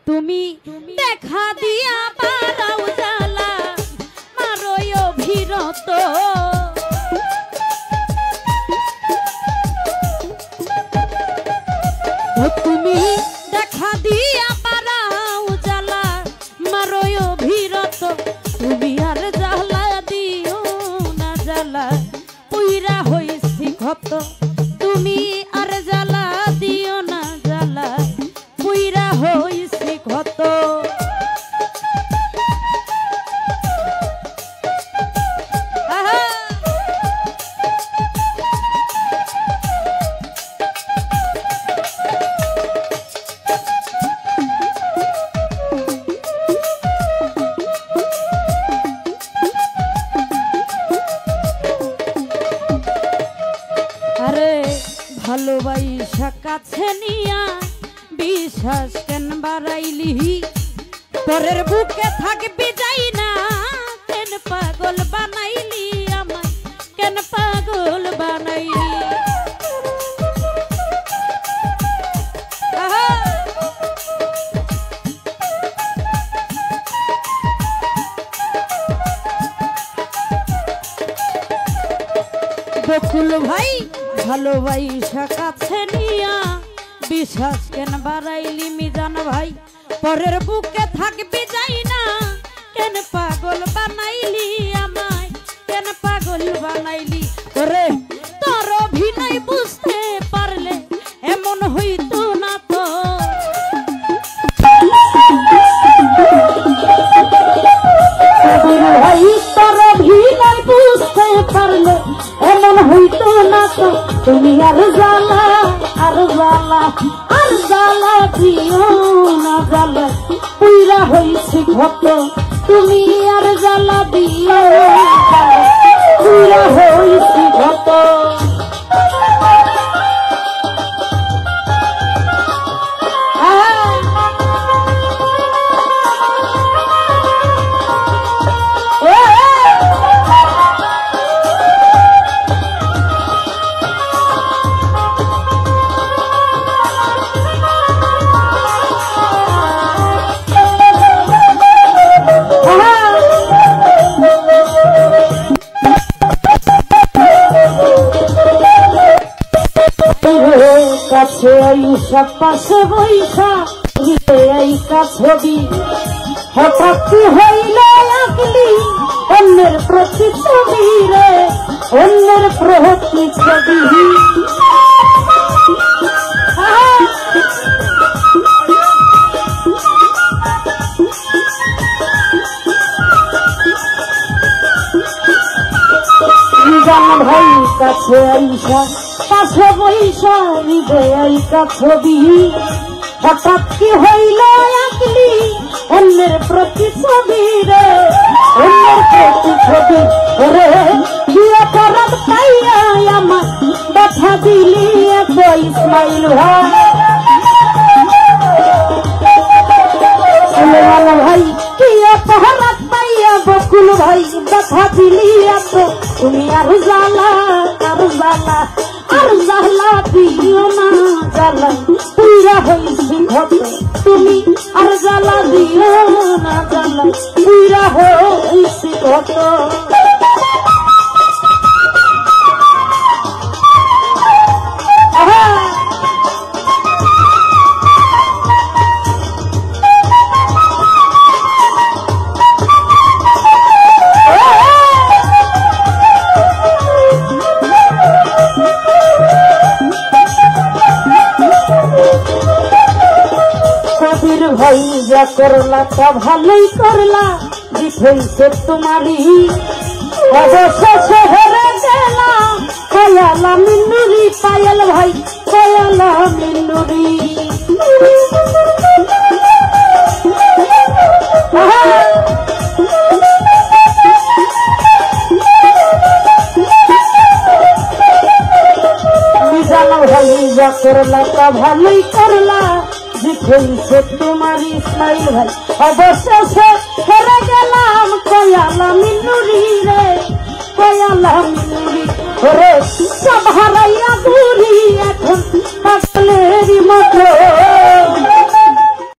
তুমি দেখা দিয়া বারাও জ্বালা মারোই অভিরত তুমি দেখা দিয়া বারাও জ্বালা মারোই অভিরত তুমি আর জ্বালা দিও না জ্বালা পুইরা হইছি ক্ষত তুমি আর জ্বালা দিও না জ্বালা পুইরা হইছি ক্ষত ভালোবাসা কাছে নিয়া বিশ্বাস কেন বাড়াইলি পরের বুকে থাকবি যাই না কেন পাগল বানাইলি আমায় কেন পাগল বানাইলি বকুল ভাই ভালোবাসা কাছে নিয়া বিশ্বাস কেন বাড়াইলি মিজান ভাই পরের বুকে থাকবি যাই না কেন পাগল বানাইলি আমায় কেন পাগল বানাইলি ওরে তোর অভিনয় বুঝতে পারলে এমন হইতো না তো ভাই তোর অভিনয় বুঝতে পারলে এমন হইতো না তো তুমি আর জ্বালা দিও না জ্বালা পুইরা হইছি ক্ষত তুমি আর জ্বালা দিও পুইরা হইছি ক্ষত কাছে আইসা পাশে বৈশা আইসা ছবি হঠাৎ কি হইল আগলি অন্যের প্রতি ছবি রে অন্যের প্রতি ছবি ভাই কাছে আইসা পাশে বৈশা আইসা ছবি হঠাৎ কি হইল আগলি অন্যের প্রতি ছবি রে অন্যের প্রতি ছবি রে কি অপরাধ পাইয়া আমার ব্যথা দিলি এত ইসমাইল ভাই কি অপরাধ পাইয়া বকুল ভাই ব্যথা দিলি এত তুমি আর জ্বালা দিও না জ্বালা পুইরা হইছি ক্ষত তুমি আর জ্বালা দিও না জ্বালা পুইরা হইছি ক্ষত ভাই যা করলা তা ভালোই করলা জিতেছে তোমারই অবশেষে হেরে গেলা কয়ালা মিন্নুরি পায়েল ভাই কয়ালা মিন্নুরি মিজান ভাই যা করলা তা ভালোই করলা জিতেছে তোমার ইসমাইল ভাই অবশেষে হেরে গেলাম কয়ালা মিন্নুরি রে কয়ালা মিন্নুরি রে সব হারাইয়া